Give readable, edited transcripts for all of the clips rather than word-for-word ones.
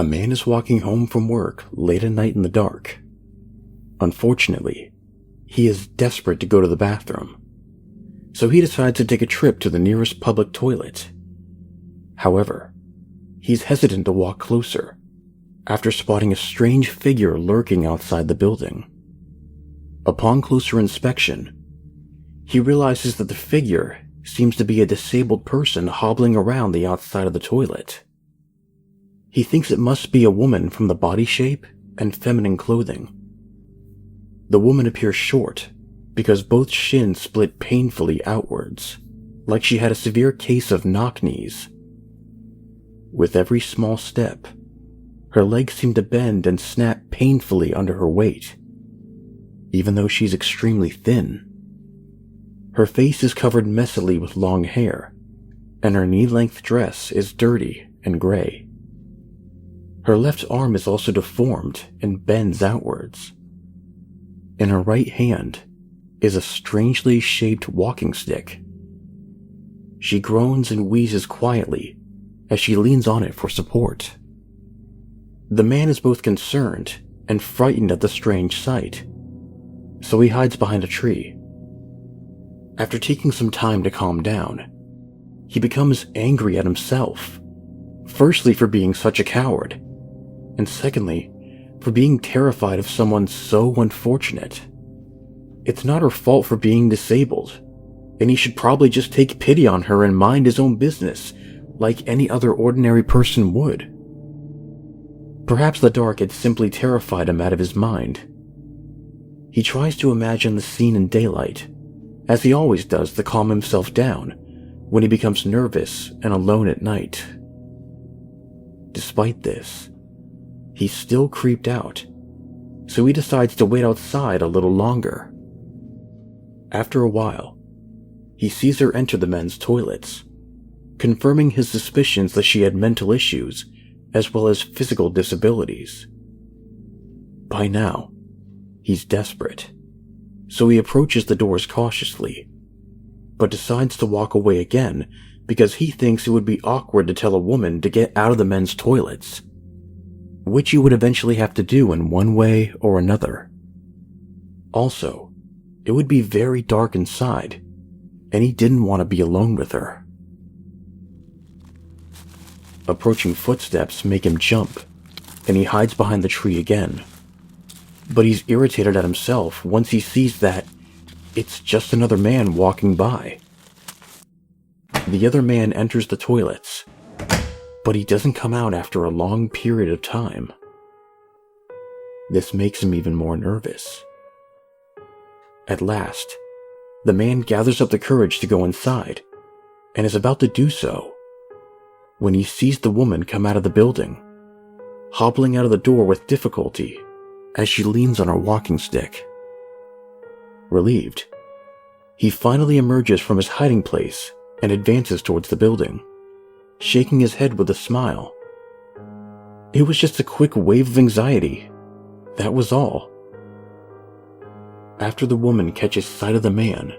A man is walking home from work late at night in the dark. Unfortunately, he is desperate to go to the bathroom, so he decides to take a trip to the nearest public toilet. However, he's hesitant to walk closer after spotting a strange figure lurking outside the building. Upon closer inspection, he realizes that the figure seems to be a disabled person hobbling around the outside of the toilet. He thinks it must be a woman from the body shape and feminine clothing. The woman appears short because both shins split painfully outwards, like she had a severe case of knock-knees. With every small step, her legs seem to bend and snap painfully under her weight, even though she's extremely thin. Her face is covered messily with long hair, and her knee-length dress is dirty and gray. Her left arm is also deformed and bends outwards. In her right hand is a strangely shaped walking stick. She groans and wheezes quietly as she leans on it for support. The man is both concerned and frightened at the strange sight, so he hides behind a tree. After taking some time to calm down, he becomes angry at himself, firstly for being such a coward, and secondly, for being terrified of someone so unfortunate. It's not her fault for being disabled, and he should probably just take pity on her and mind his own business, like any other ordinary person would. Perhaps the dark had simply terrified him out of his mind. He tries to imagine the scene in daylight, as he always does to calm himself down when he becomes nervous and alone at night. Despite this, he's still creeped out, so he decides to wait outside a little longer. After a while, he sees her enter the men's toilets, confirming his suspicions that she had mental issues as well as physical disabilities. By now, he's desperate, so he approaches the doors cautiously, but decides to walk away again because he thinks it would be awkward to tell a woman to get out of the men's toilets, which he would eventually have to do in one way or another. Also, it would be very dark inside, and he didn't want to be alone with her. Approaching footsteps make him jump, and he hides behind the tree again. But he's irritated at himself once he sees that it's just another man walking by. The other man enters the toilets, but he doesn't come out after a long period of time. This makes him even more nervous. At last, the man gathers up the courage to go inside, and is about to do so, when he sees the woman come out of the building, hobbling out of the door with difficulty as she leans on her walking stick. Relieved, he finally emerges from his hiding place and advances towards the building, shaking his head with a smile. It was just a quick wave of anxiety, that was all. After the woman catches sight of the man,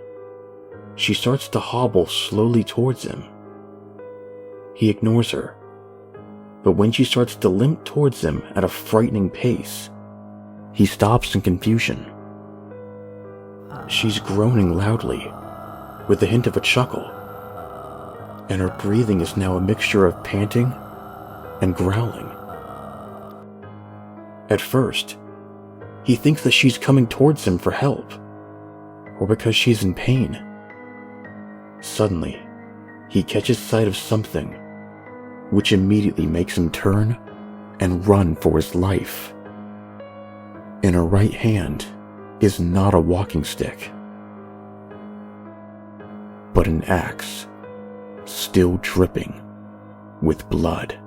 she starts to hobble slowly towards him. He ignores her, but when she starts to limp towards him at a frightening pace, he stops in confusion. She's groaning loudly, with a hint of a chuckle, and her breathing is now a mixture of panting and growling. At first, he thinks that she's coming towards him for help, or because she's in pain. Suddenly, he catches sight of something, which immediately makes him turn and run for his life. In her right hand is not a walking stick, but an axe, still dripping with blood.